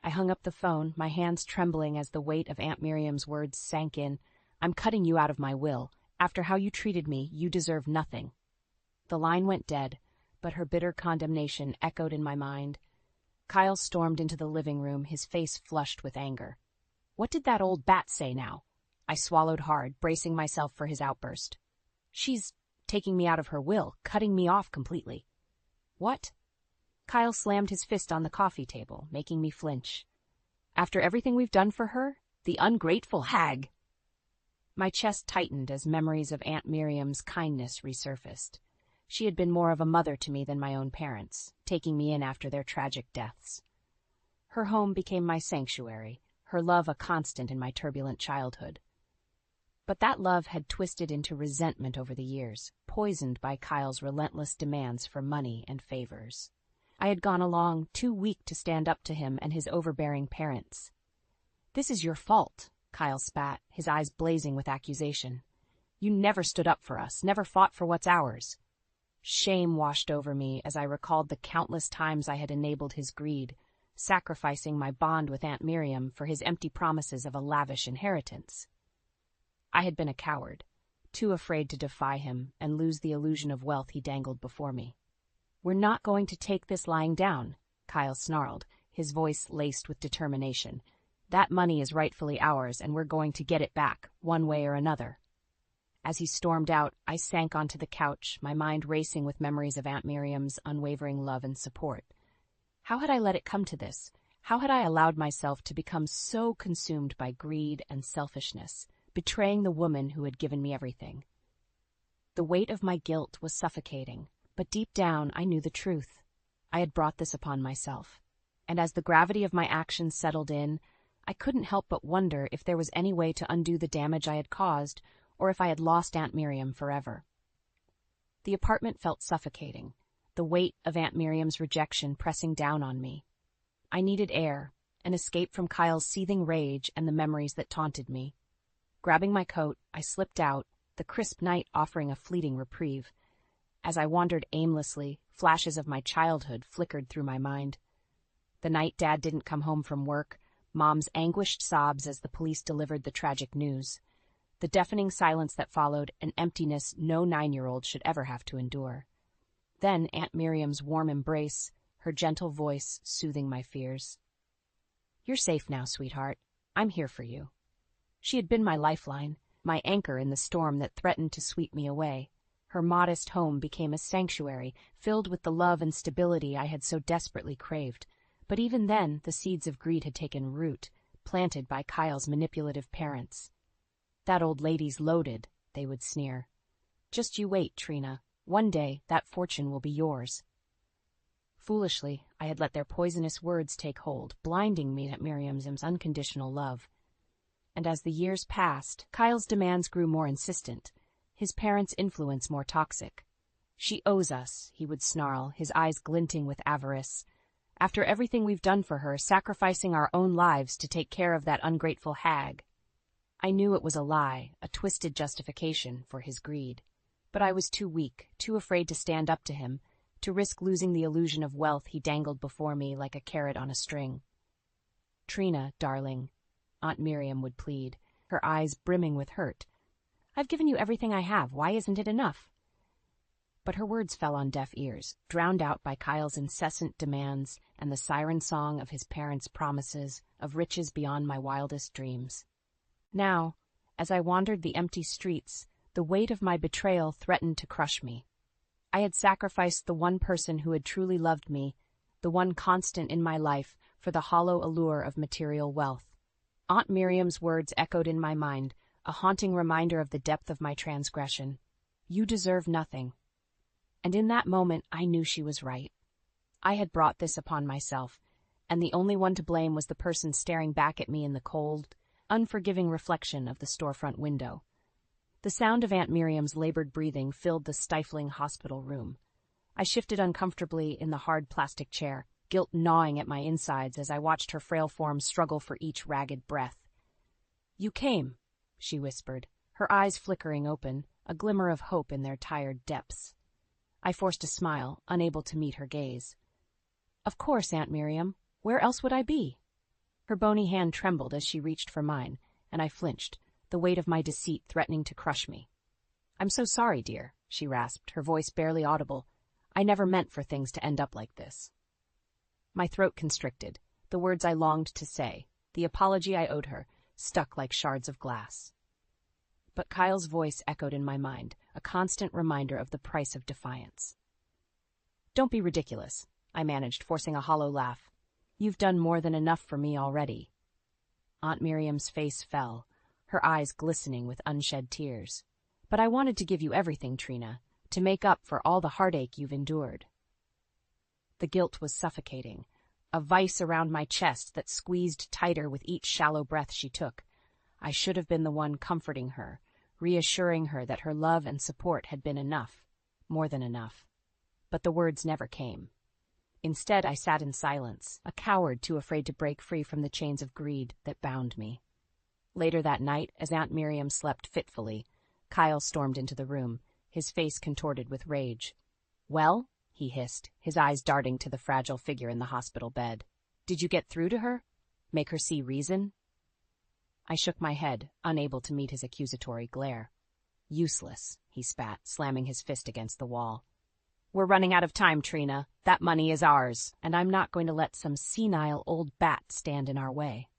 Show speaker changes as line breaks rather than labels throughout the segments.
I hung up the phone, my hands trembling as the weight of Aunt Miriam's words sank in. "I'm cutting you out of my will. After how you treated me, you deserve nothing." The line went dead, but her bitter condemnation echoed in my mind. Kyle stormed into the living room, his face flushed with anger. What did that old bat say now? I swallowed hard, bracing myself for his outburst. She's taking me out of her will, cutting me off completely. What? Kyle slammed his fist on the coffee table, making me flinch. After everything we've done for her? The ungrateful hag! My chest tightened as memories of Aunt Miriam's kindness resurfaced. She had been more of a mother to me than my own parents, taking me in after their tragic deaths. Her home became my sanctuary, her love a constant in my turbulent childhood. But that love had twisted into resentment over the years, poisoned by Kyle's relentless demands for money and favors. I had gone along, too weak to stand up to him and his overbearing parents. "This is your fault," Kyle spat, his eyes blazing with accusation. "You never stood up for us, never fought for what's ours." Shame washed over me as I recalled the countless times I had enabled his greed, sacrificing my bond with Aunt Miriam for his empty promises of a lavish inheritance. I had been a coward, too afraid to defy him and lose the illusion of wealth he dangled before me. "We're not going to take this lying down," Kyle snarled, his voice laced with determination. "That money is rightfully ours, and we're going to get it back, one way or another." As he stormed out, I sank onto the couch, my mind racing with memories of Aunt Miriam's unwavering love and support. How had I let it come to this? How had I allowed myself to become so consumed by greed and selfishness, betraying the woman who had given me everything? The weight of my guilt was suffocating, but deep down I knew the truth. I had brought this upon myself, and as the gravity of my actions settled in, I couldn't help but wonder if there was any way to undo the damage I had caused, or if I had lost Aunt Miriam forever. The apartment felt suffocating, the weight of Aunt Miriam's rejection pressing down on me. I needed air, an escape from Kyle's seething rage and the memories that taunted me. Grabbing my coat, I slipped out, the crisp night offering a fleeting reprieve. As I wandered aimlessly, flashes of my childhood flickered through my mind. The night Dad didn't come home from work, Mom's anguished sobs as the police delivered the tragic news. The deafening silence that followed, an emptiness no 9-year-old should ever have to endure. Then Aunt Miriam's warm embrace, her gentle voice soothing my fears. "You're safe now, sweetheart. I'm here for you." She had been my lifeline, my anchor in the storm that threatened to sweep me away. Her modest home became a sanctuary, filled with the love and stability I had so desperately craved. But even then, the seeds of greed had taken root, planted by Kyle's manipulative parents. "That old lady's loaded," they would sneer. "Just you wait, Trina. One day, that fortune will be yours." Foolishly, I had let their poisonous words take hold, blinding me to Miriam's unconditional love. And as the years passed, Kyle's demands grew more insistent, his parents' influence more toxic. "She owes us," he would snarl, his eyes glinting with avarice. "After everything we've done for her, sacrificing our own lives to take care of that ungrateful hag." I knew it was a lie, a twisted justification for his greed. But I was too weak, too afraid to stand up to him, to risk losing the illusion of wealth he dangled before me like a carrot on a string. "Trina, darling," Aunt Miriam would plead, her eyes brimming with hurt. "I've given you everything I have. Why isn't it enough?" But her words fell on deaf ears, drowned out by Kyle's incessant demands and the siren song of his parents' promises of riches beyond my wildest dreams. Now, as I wandered the empty streets, the weight of my betrayal threatened to crush me. I had sacrificed the one person who had truly loved me, the one constant in my life, for the hollow allure of material wealth. Aunt Miriam's words echoed in my mind, a haunting reminder of the depth of my transgression. "You deserve nothing." And in that moment, I knew she was right. I had brought this upon myself, and the only one to blame was the person staring back at me in the cold, unforgiving reflection of the storefront window. The sound of Aunt Miriam's labored breathing filled the stifling hospital room. I shifted uncomfortably in the hard plastic chair, guilt gnawing at my insides as I watched her frail form struggle for each ragged breath. "You came," she whispered, her eyes flickering open, a glimmer of hope in their tired depths. I forced a smile, unable to meet her gaze. "Of course, Aunt Miriam. Where else would I be?" Her bony hand trembled as she reached for mine, and I flinched, the weight of my deceit threatening to crush me. "I'm so sorry, dear," she rasped, her voice barely audible. "I never meant for things to end up like this." My throat constricted, the words I longed to say, the apology I owed her, stuck like shards of glass. But Kyle's voice echoed in my mind, a constant reminder of the price of defiance. "Don't be ridiculous," I managed, forcing a hollow laugh. "You've done more than enough for me already." Aunt Miriam's face fell, her eyes glistening with unshed tears. "But I wanted to give you everything, Trina, to make up for all the heartache you've endured." The guilt was suffocating, a vice around my chest that squeezed tighter with each shallow breath she took. I should have been the one comforting her, reassuring her that her love and support had been enough, more than enough. But the words never came. Instead, I sat in silence, a coward too afraid to break free from the chains of greed that bound me. Later that night, as Aunt Miriam slept fitfully, Kyle stormed into the room, his face contorted with rage. "Well?" he hissed, his eyes darting to the fragile figure in the hospital bed. "Did you get through to her? Make her see reason?" I shook my head, unable to meet his accusatory glare. "Useless," he spat, slamming his fist against the wall. "We're running out of time, Trina. That money is ours, and I'm not going to let some senile old bat stand in our way."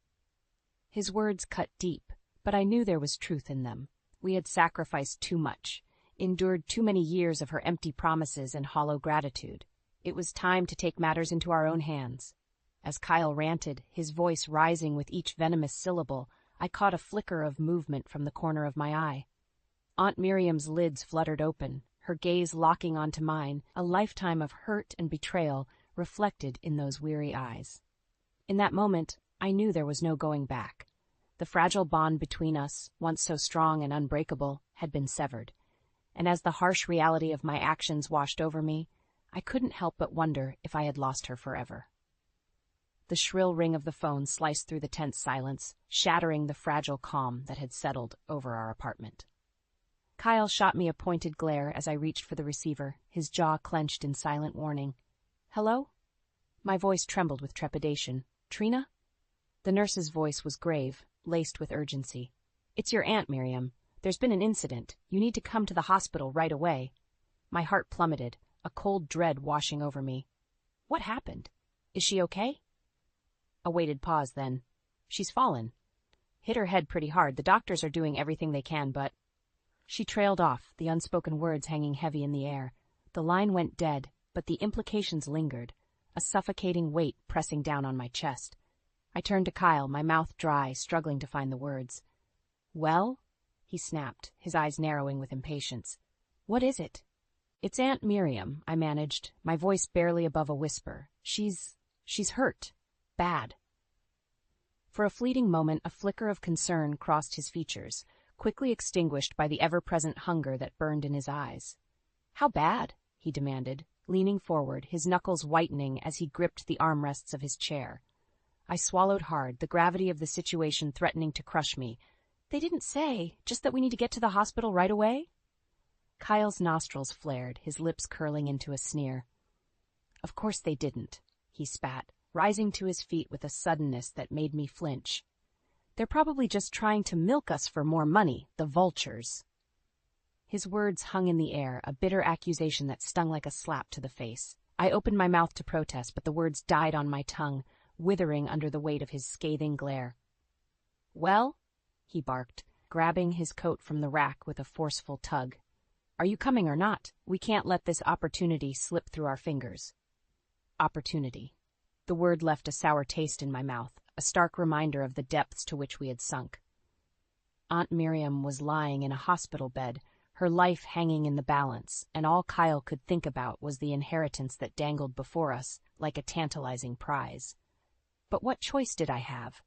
His words cut deep, but I knew there was truth in them. We had sacrificed too much, endured too many years of her empty promises and hollow gratitude. It was time to take matters into our own hands. As Kyle ranted, his voice rising with each venomous syllable, I caught a flicker of movement from the corner of my eye. Aunt Miriam's lids fluttered open, her gaze locking onto mine, a lifetime of hurt and betrayal reflected in those weary eyes. In that moment, I knew there was no going back. The fragile bond between us, once so strong and unbreakable, had been severed. And as the harsh reality of my actions washed over me, I couldn't help but wonder if I had lost her forever. The shrill ring of the phone sliced through the tense silence, shattering the fragile calm that had settled over our apartment. Kyle shot me a pointed glare as I reached for the receiver, his jaw clenched in silent warning. "Hello?" My voice trembled with trepidation. "Trina?" The nurse's voice was grave, laced with urgency. "It's your Aunt Miriam. There's been an incident. You need to come to the hospital right away." My heart plummeted, a cold dread washing over me. "What happened? Is she okay?" A weighted pause then. "She's fallen. Hit her head pretty hard. The doctors are doing everything they can, but—" She trailed off, the unspoken words hanging heavy in the air. The line went dead, but the implications lingered, a suffocating weight pressing down on my chest. I turned to Kyle, my mouth dry, struggling to find the words. "Well?" he snapped, his eyes narrowing with impatience. "What is it?" "It's Aunt Miriam," I managed, my voice barely above a whisper. She's hurt. Bad." For a fleeting moment, a flicker of concern crossed his features, quickly extinguished by the ever-present hunger that burned in his eyes. "How bad?" he demanded, leaning forward, his knuckles whitening as he gripped the armrests of his chair. I swallowed hard, the gravity of the situation threatening to crush me. "They didn't say, just that we need to get to the hospital right away?" Kyle's nostrils flared, his lips curling into a sneer. "Of course they didn't," he spat, rising to his feet with a suddenness that made me flinch. "They're probably just trying to milk us for more money, the vultures." His words hung in the air, a bitter accusation that stung like a slap to the face. I opened my mouth to protest, but the words died on my tongue, withering under the weight of his scathing glare. "Well?" he barked, grabbing his coat from the rack with a forceful tug. "Are you coming or not? We can't let this opportunity slip through our fingers." Opportunity. The word left a sour taste in my mouth, a stark reminder of the depths to which we had sunk. Aunt Miriam was lying in a hospital bed, her life hanging in the balance, and all Kyle could think about was the inheritance that dangled before us like a tantalizing prize. But what choice did I have?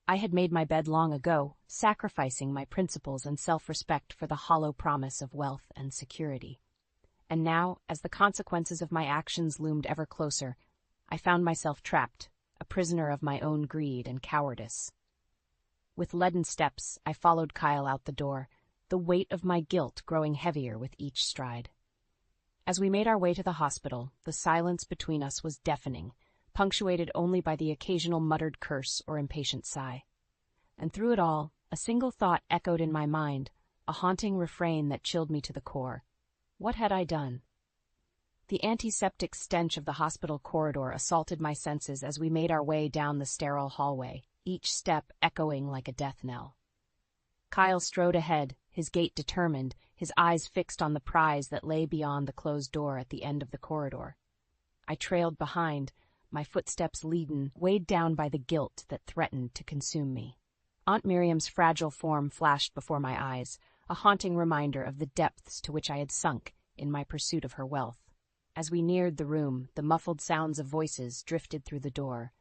I had made my bed long ago, sacrificing my principles and self-respect for the hollow promise of wealth and security. And now, as the consequences of my actions loomed ever closer, I found myself trapped, a prisoner of my own greed and cowardice. With leaden steps, I followed Kyle out the door, the weight of my guilt growing heavier with each stride. As we made our way to the hospital, the silence between us was deafening, punctuated only by the occasional muttered curse or impatient sigh. And through it all, a single thought echoed in my mind, a haunting refrain that chilled me to the core. What had I done? The antiseptic stench of the hospital corridor assaulted my senses as we made our way down the sterile hallway, each step echoing like a death knell. Kyle strode ahead, his gait determined, his eyes fixed on the prize that lay beyond the closed door at the end of the corridor. I trailed behind, my footsteps leaden, weighed down by the guilt that threatened to consume me. Aunt Miriam's fragile form flashed before my eyes, a haunting reminder of the depths to which I had sunk in my pursuit of her wealth. As we neared the room, the muffled sounds of voices drifted through the door.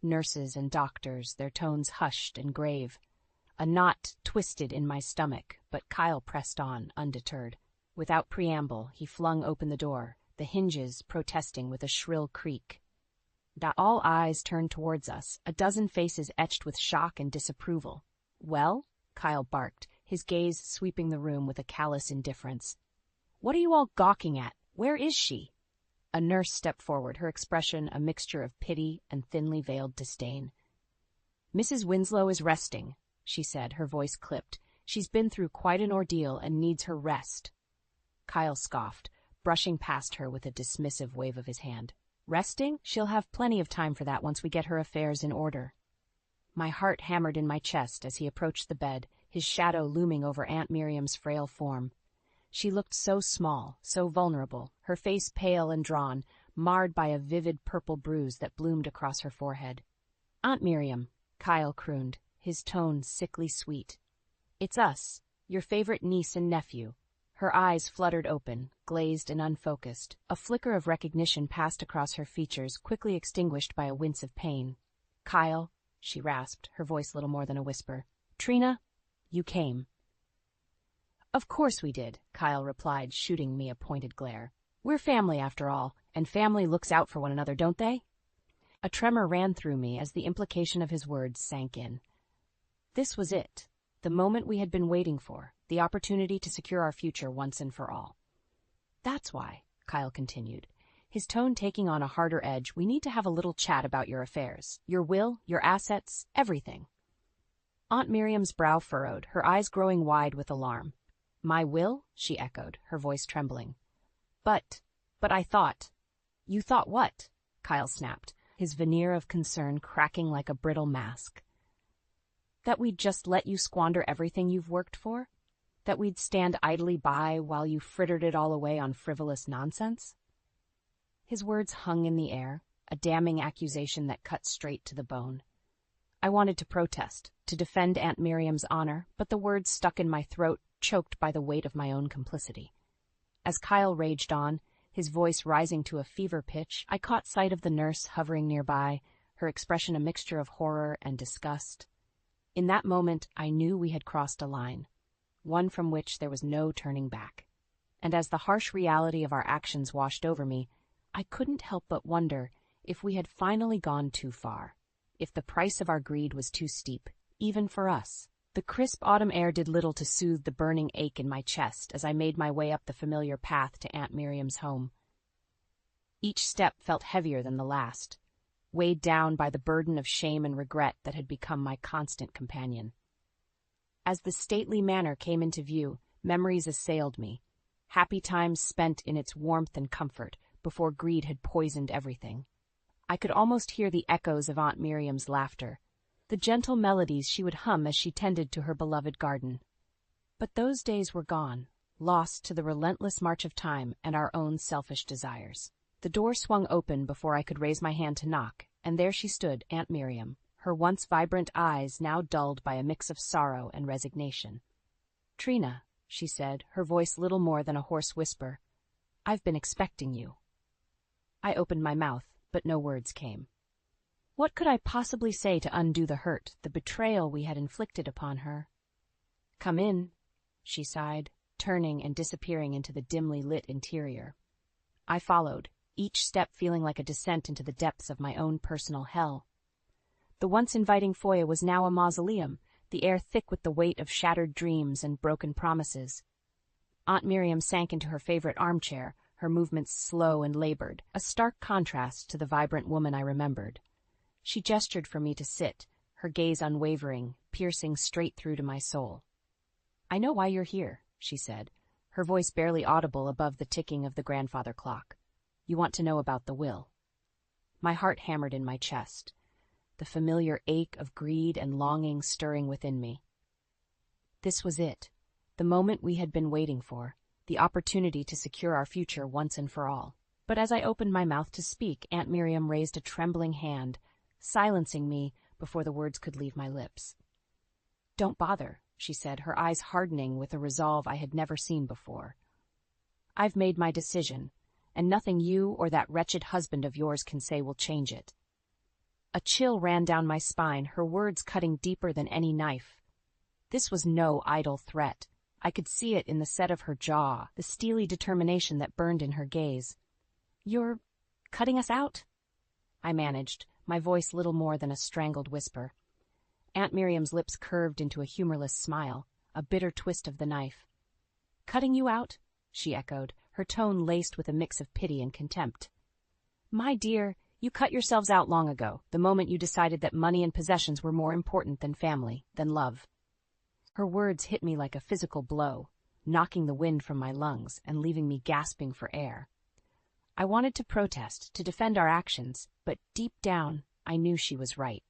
Nurses and doctors, their tones hushed and grave. A knot twisted in my stomach, but Kyle pressed on, undeterred. Without preamble, he flung open the door, the hinges protesting with a shrill creak. All eyes turned towards us, a dozen faces etched with shock and disapproval. "Well?" Kyle barked, his gaze sweeping the room with a callous indifference. "What are you all gawking at? Where is she?" A nurse stepped forward, her expression a mixture of pity and thinly veiled disdain. "Mrs. Winslow is resting," she said, her voice clipped. "She's been through quite an ordeal and needs her rest." Kyle scoffed, brushing past her with a dismissive wave of his hand. "Resting? She'll have plenty of time for that once we get her affairs in order." My heart hammered in my chest as he approached the bed, his shadow looming over Aunt Miriam's frail form. She looked so small, so vulnerable, her face pale and drawn, marred by a vivid purple bruise that bloomed across her forehead. "Aunt Miriam," Kyle crooned, his tone sickly sweet. "It's us, your favorite niece and nephew." Her eyes fluttered open, glazed and unfocused. A flicker of recognition passed across her features, quickly extinguished by a wince of pain. "Kyle," she rasped, her voice little more than a whisper. "Trina, you came." "Of course we did," Kyle replied, shooting me a pointed glare. "We're family, after all, and family looks out for one another, don't they?" A tremor ran through me as the implication of his words sank in. This was it, the moment we had been waiting for, the opportunity to secure our future once and for all. "That's why," Kyle continued, his tone taking on a harder edge, "we need to have a little chat about your affairs, your will, your assets, everything." Aunt Miriam's brow furrowed, her eyes growing wide with alarm. "My will?" she echoed, her voice trembling. But I thought." "You thought what?" Kyle snapped, his veneer of concern cracking like a brittle mask. "That we'd just let you squander everything you've worked for? That we'd stand idly by while you frittered it all away on frivolous nonsense?" His words hung in the air, a damning accusation that cut straight to the bone. I wanted to protest, to defend Aunt Miriam's honor, but the words stuck in my throat, choked by the weight of my own complicity. As Kyle raged on, his voice rising to a fever pitch, I caught sight of the nurse hovering nearby, her expression a mixture of horror and disgust. In that moment, I knew we had crossed a line, one from which there was no turning back. And as the harsh reality of our actions washed over me, I couldn't help but wonder if we had finally gone too far, if the price of our greed was too steep, even for us. The crisp autumn air did little to soothe the burning ache in my chest as I made my way up the familiar path to Aunt Miriam's home. Each step felt heavier than the last, weighed down by the burden of shame and regret that had become my constant companion. As the stately manor came into view, memories assailed me, happy times spent in its warmth and comfort before greed had poisoned everything. I could almost hear the echoes of Aunt Miriam's laughter, the gentle melodies she would hum as she tended to her beloved garden. But those days were gone, lost to the relentless march of time and our own selfish desires. The door swung open before I could raise my hand to knock, and there she stood, Aunt Miriam, her once vibrant eyes now dulled by a mix of sorrow and resignation. "Trina," she said, her voice little more than a hoarse whisper, "I've been expecting you." I opened my mouth, but no words came. What could I possibly say to undo the hurt, the betrayal we had inflicted upon her? "Come in," she sighed, turning and disappearing into the dimly lit interior. I followed, each step feeling like a descent into the depths of my own personal hell. The once inviting foyer was now a mausoleum, the air thick with the weight of shattered dreams and broken promises. Aunt Miriam sank into her favorite armchair, her movements slow and labored, a stark contrast to the vibrant woman I remembered. She gestured for me to sit, her gaze unwavering, piercing straight through to my soul. "I know why you're here," she said, her voice barely audible above the ticking of the grandfather clock. "You want to know about the will." My heart hammered in my chest, the familiar ache of greed and longing stirring within me. This was it, the moment we had been waiting for, the opportunity to secure our future once and for all. But as I opened my mouth to speak, Aunt Miriam raised a trembling hand, silencing me before the words could leave my lips. "Don't bother," she said, her eyes hardening with a resolve I had never seen before. "I've made my decision, and nothing you or that wretched husband of yours can say will change it." A chill ran down my spine, her words cutting deeper than any knife. This was no idle threat. I could see it in the set of her jaw, the steely determination that burned in her gaze. "You're cutting us out?" I managed, my voice little more than a strangled whisper. Aunt Miriam's lips curved into a humorless smile, a bitter twist of the knife. "Cutting you out?" she echoed, her tone laced with a mix of pity and contempt. "My dear, you cut yourselves out long ago, the moment you decided that money and possessions were more important than family, than love." Her words hit me like a physical blow, knocking the wind from my lungs and leaving me gasping for air. I wanted to protest, to defend our actions, but deep down, I knew she was right.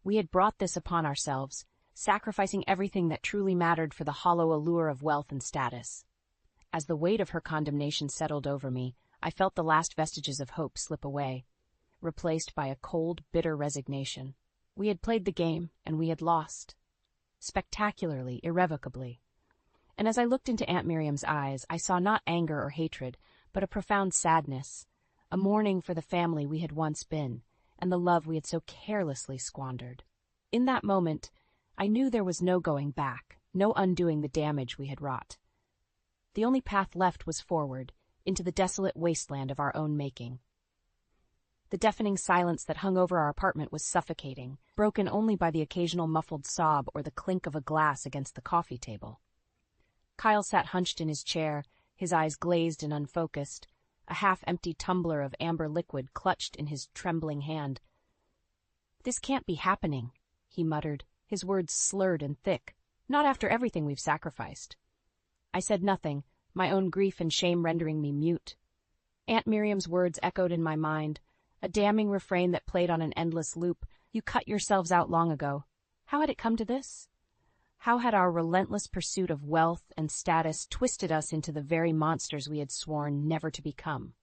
We had brought this upon ourselves, sacrificing everything that truly mattered for the hollow allure of wealth and status. As the weight of her condemnation settled over me, I felt the last vestiges of hope slip away, replaced by a cold, bitter resignation. We had played the game, and we had lost. Spectacularly, irrevocably. And as I looked into Aunt Miriam's eyes, I saw not anger or hatred, but a profound sadness, a mourning for the family we had once been, and the love we had so carelessly squandered. In that moment, I knew there was no going back, no undoing the damage we had wrought. The only path left was forward, into the desolate wasteland of our own making. The deafening silence that hung over our apartment was suffocating, broken only by the occasional muffled sob or the clink of a glass against the coffee table. Kyle sat hunched in his chair, his eyes glazed and unfocused, a half-empty tumbler of amber liquid clutched in his trembling hand. "This can't be happening," he muttered, his words slurred and thick. "Not after everything we've sacrificed." I said nothing, my own grief and shame rendering me mute. Aunt Miriam's words echoed in my mind, a damning refrain that played on an endless loop. "You cut yourselves out long ago." How had it come to this? How had our relentless pursuit of wealth and status twisted us into the very monsters we had sworn never to become?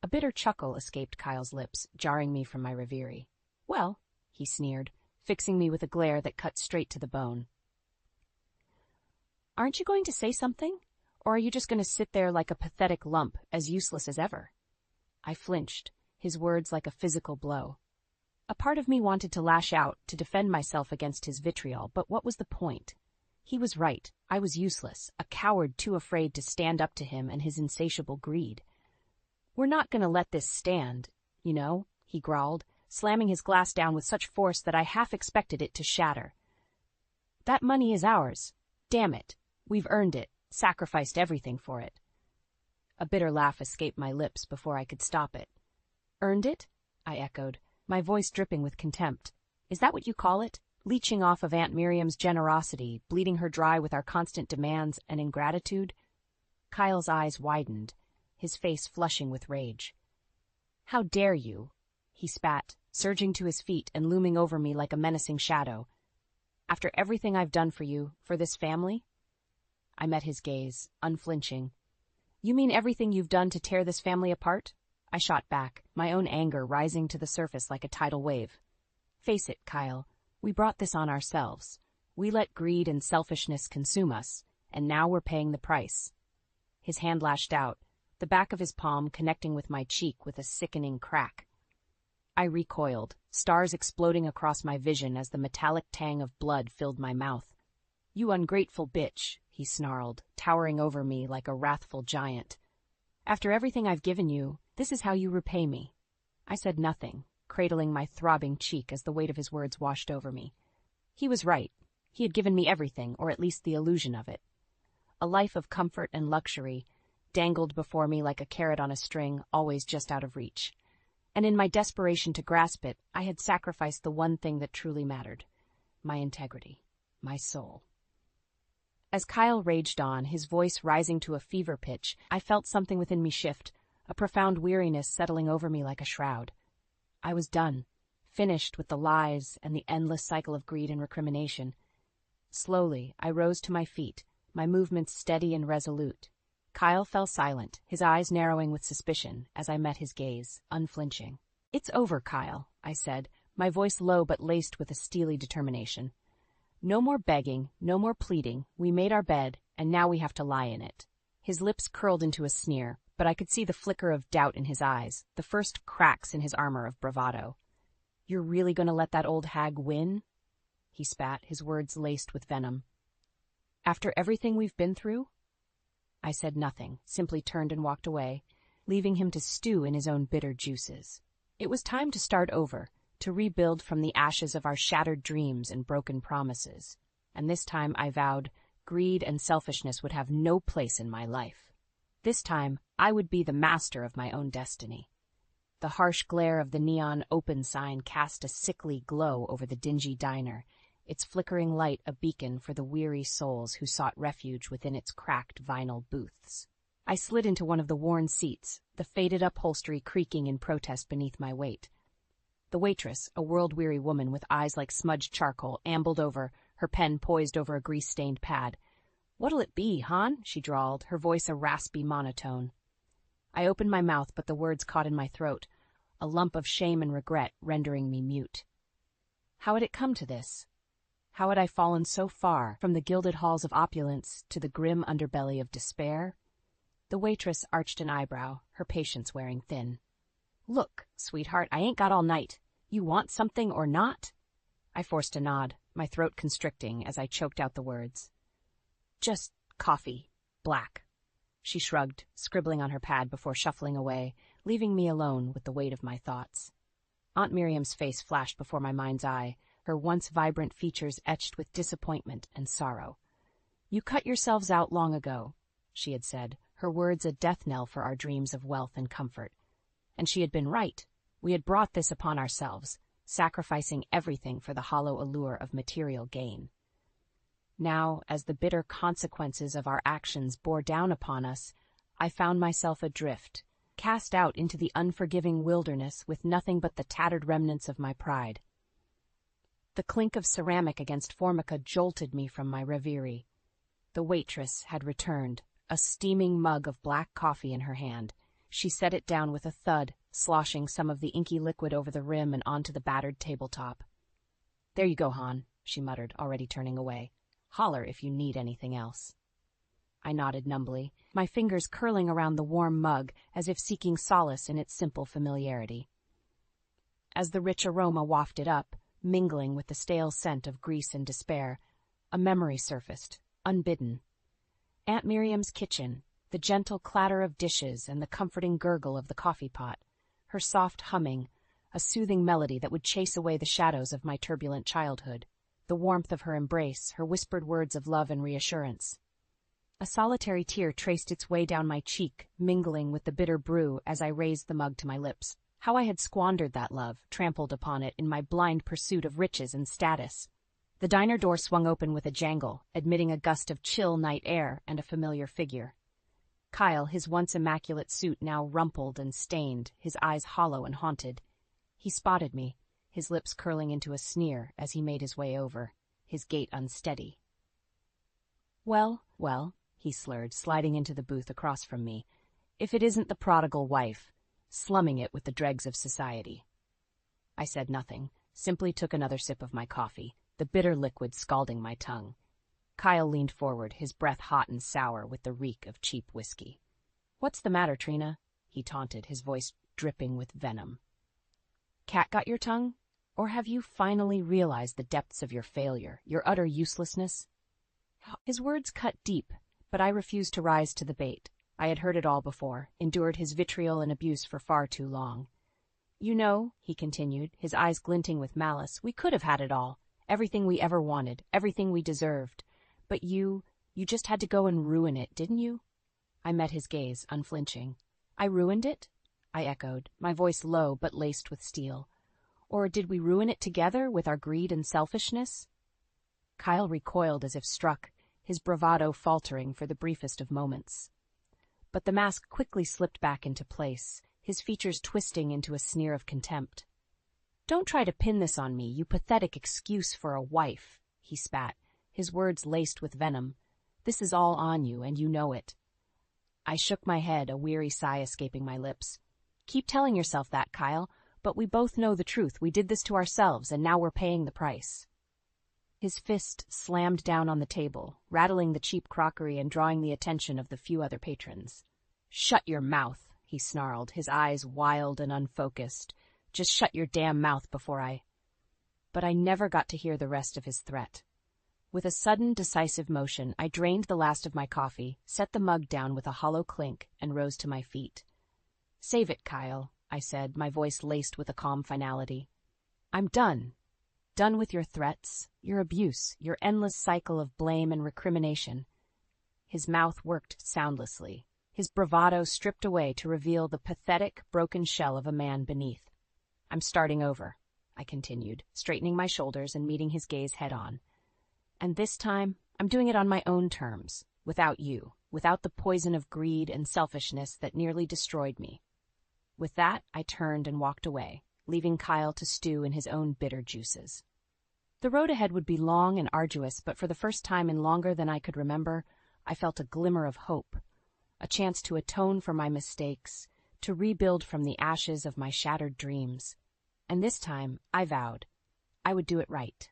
A bitter chuckle escaped Kyle's lips, jarring me from my reverie. "Well," he sneered, fixing me with a glare that cut straight to the bone. "Aren't you going to say something? Or are you just going to sit there like a pathetic lump, as useless as ever?" I flinched, his words like a physical blow. A part of me wanted to lash out, to defend myself against his vitriol, but what was the point? He was right. I was useless, a coward too afraid to stand up to him and his insatiable greed. "We're not going to let this stand, you know," he growled, slamming his glass down with such force that I half expected it to shatter. "That money is ours. Damn it. We've earned it, sacrificed everything for it." A bitter laugh escaped my lips before I could stop it. "Earned it?" I echoed, my voice dripping with contempt. "Is that what you call it? Leeching off of Aunt Miriam's generosity, bleeding her dry with our constant demands and ingratitude?" Kyle's eyes widened, his face flushing with rage. "How dare you?" he spat, surging to his feet and looming over me like a menacing shadow. "After everything I've done for you, for this family?" I met his gaze, unflinching. "You mean everything you've done to tear this family apart?" I shot back, my own anger rising to the surface like a tidal wave. "Face it, Kyle, we brought this on ourselves. We let greed and selfishness consume us, and now we're paying the price." His hand lashed out, the back of his palm connecting with my cheek with a sickening crack. I recoiled, stars exploding across my vision as the metallic tang of blood filled my mouth. "You ungrateful bitch," he snarled, towering over me like a wrathful giant. "After everything I've given you, this is how you repay me." I said nothing, cradling my throbbing cheek as the weight of his words washed over me. He was right. He had given me everything, or at least the illusion of it. A life of comfort and luxury, dangled before me like a carrot on a string, always just out of reach. And in my desperation to grasp it, I had sacrificed the one thing that truly mattered: my integrity, my soul. As Kyle raged on, his voice rising to a fever pitch, I felt something within me shift, a profound weariness settling over me like a shroud. I was done, finished with the lies and the endless cycle of greed and recrimination. Slowly, I rose to my feet, my movements steady and resolute. Kyle fell silent, his eyes narrowing with suspicion as I met his gaze, unflinching. "It's over, Kyle," I said, my voice low but laced with a steely determination. "No more begging, no more pleading. We made our bed, and now we have to lie in it." His lips curled into a sneer, but I could see the flicker of doubt in his eyes, the first cracks in his armor of bravado. "You're really going to let that old hag win?" He spat, his words laced with venom. "After everything we've been through?" I said nothing, simply turned and walked away, leaving him to stew in his own bitter juices. It was time to start over, to rebuild from the ashes of our shattered dreams and broken promises. And this time, I vowed, greed and selfishness would have no place in my life. This time, I would be the master of my own destiny. The harsh glare of the neon open sign cast a sickly glow over the dingy diner, its flickering light a beacon for the weary souls who sought refuge within its cracked vinyl booths. I slid into one of the worn seats, the faded upholstery creaking in protest beneath my weight. The waitress, a world-weary woman with eyes like smudged charcoal, ambled over, her pen poised over a grease-stained pad. "What'll it be, hon?" she drawled, her voice a raspy monotone. I opened my mouth, but the words caught in my throat, a lump of shame and regret rendering me mute. How had it come to this? How had I fallen so far from the gilded halls of opulence to the grim underbelly of despair? The waitress arched an eyebrow, her patience wearing thin. "Look, sweetheart, I ain't got all night. You want something or not?" I forced a nod, my throat constricting as I choked out the words. "Just coffee, black." She shrugged, scribbling on her pad before shuffling away, leaving me alone with the weight of my thoughts. Aunt Miriam's face flashed before my mind's eye, her once vibrant features etched with disappointment and sorrow. "You cut yourselves out long ago," she had said, her words a death knell for our dreams of wealth and comfort. And she had been right. We had brought this upon ourselves, sacrificing everything for the hollow allure of material gain. Now, as the bitter consequences of our actions bore down upon us, I found myself adrift, cast out into the unforgiving wilderness with nothing but the tattered remnants of my pride. The clink of ceramic against formica jolted me from my reverie. The waitress had returned, a steaming mug of black coffee in her hand. She set it down with a thud, sloshing some of the inky liquid over the rim and onto the battered tabletop. "There you go, hon," she muttered, already turning away. "Holler if you need anything else." I nodded numbly, my fingers curling around the warm mug as if seeking solace in its simple familiarity. As the rich aroma wafted up, mingling with the stale scent of grease and despair, a memory surfaced, unbidden. Aunt Miriam's kitchen, the gentle clatter of dishes and the comforting gurgle of the coffee pot, her soft humming, a soothing melody that would chase away the shadows of my turbulent childhood, the warmth of her embrace, her whispered words of love and reassurance. A solitary tear traced its way down my cheek, mingling with the bitter brew as I raised the mug to my lips. How I had squandered that love, trampled upon it in my blind pursuit of riches and status. The diner door swung open with a jangle, admitting a gust of chill night air and a familiar figure. Kyle, his once immaculate suit now rumpled and stained, his eyes hollow and haunted. He spotted me, his lips curling into a sneer as he made his way over, his gait unsteady. Well, he slurred, sliding into the booth across from me, "if it isn't the prodigal wife, slumming it with the dregs of society." I said nothing, simply took another sip of my coffee, the bitter liquid scalding my tongue. Kyle leaned forward, his breath hot and sour with the reek of cheap whiskey. "What's the matter, Trina?" he taunted, his voice dripping with venom. "Cat got your tongue? Or have you finally realized the depths of your failure, your utter uselessness?" His words cut deep, but I refused to rise to the bait. I had heard it all before, endured his vitriol and abuse for far too long. "You know," he continued, his eyes glinting with malice, "we could have had it all, everything we ever wanted, everything we deserved. But you just had to go and ruin it, didn't you?" I met his gaze, unflinching. I ruined it? I echoed, my voice low but laced with steel. Or did we ruin it together with our greed and selfishness? Kyle recoiled as if struck, his bravado faltering for the briefest of moments. But the mask quickly slipped back into place, his features twisting into a sneer of contempt. "Don't try to pin this on me, you pathetic excuse for a wife," he spat, his words laced with venom. "This is all on you, and you know it." I shook my head, a weary sigh escaping my lips. "Keep telling yourself that, Kyle, but we both know the truth. We did this to ourselves, and now we're paying the price." His fist slammed down on the table, rattling the cheap crockery and drawing the attention of the few other patrons. "Shut your mouth," he snarled, his eyes wild and unfocused. "Just shut your damn mouth before I—" But I never got to hear the rest of his threat. With a sudden, decisive motion, I drained the last of my coffee, set the mug down with a hollow clink, and rose to my feet. "Save it, Kyle," I said, my voice laced with a calm finality. "I'm done. Done with your threats, your abuse, your endless cycle of blame and recrimination." His mouth worked soundlessly, his bravado stripped away to reveal the pathetic, broken shell of a man beneath. "I'm starting over," I continued, straightening my shoulders and meeting his gaze head-on. "And this time, I'm doing it on my own terms, without you, without the poison of greed and selfishness that nearly destroyed me." With that, I turned and walked away, leaving Kyle to stew in his own bitter juices. The road ahead would be long and arduous, but for the first time in longer than I could remember, I felt a glimmer of hope, a chance to atone for my mistakes, to rebuild from the ashes of my shattered dreams. And this time, I vowed, I would do it right.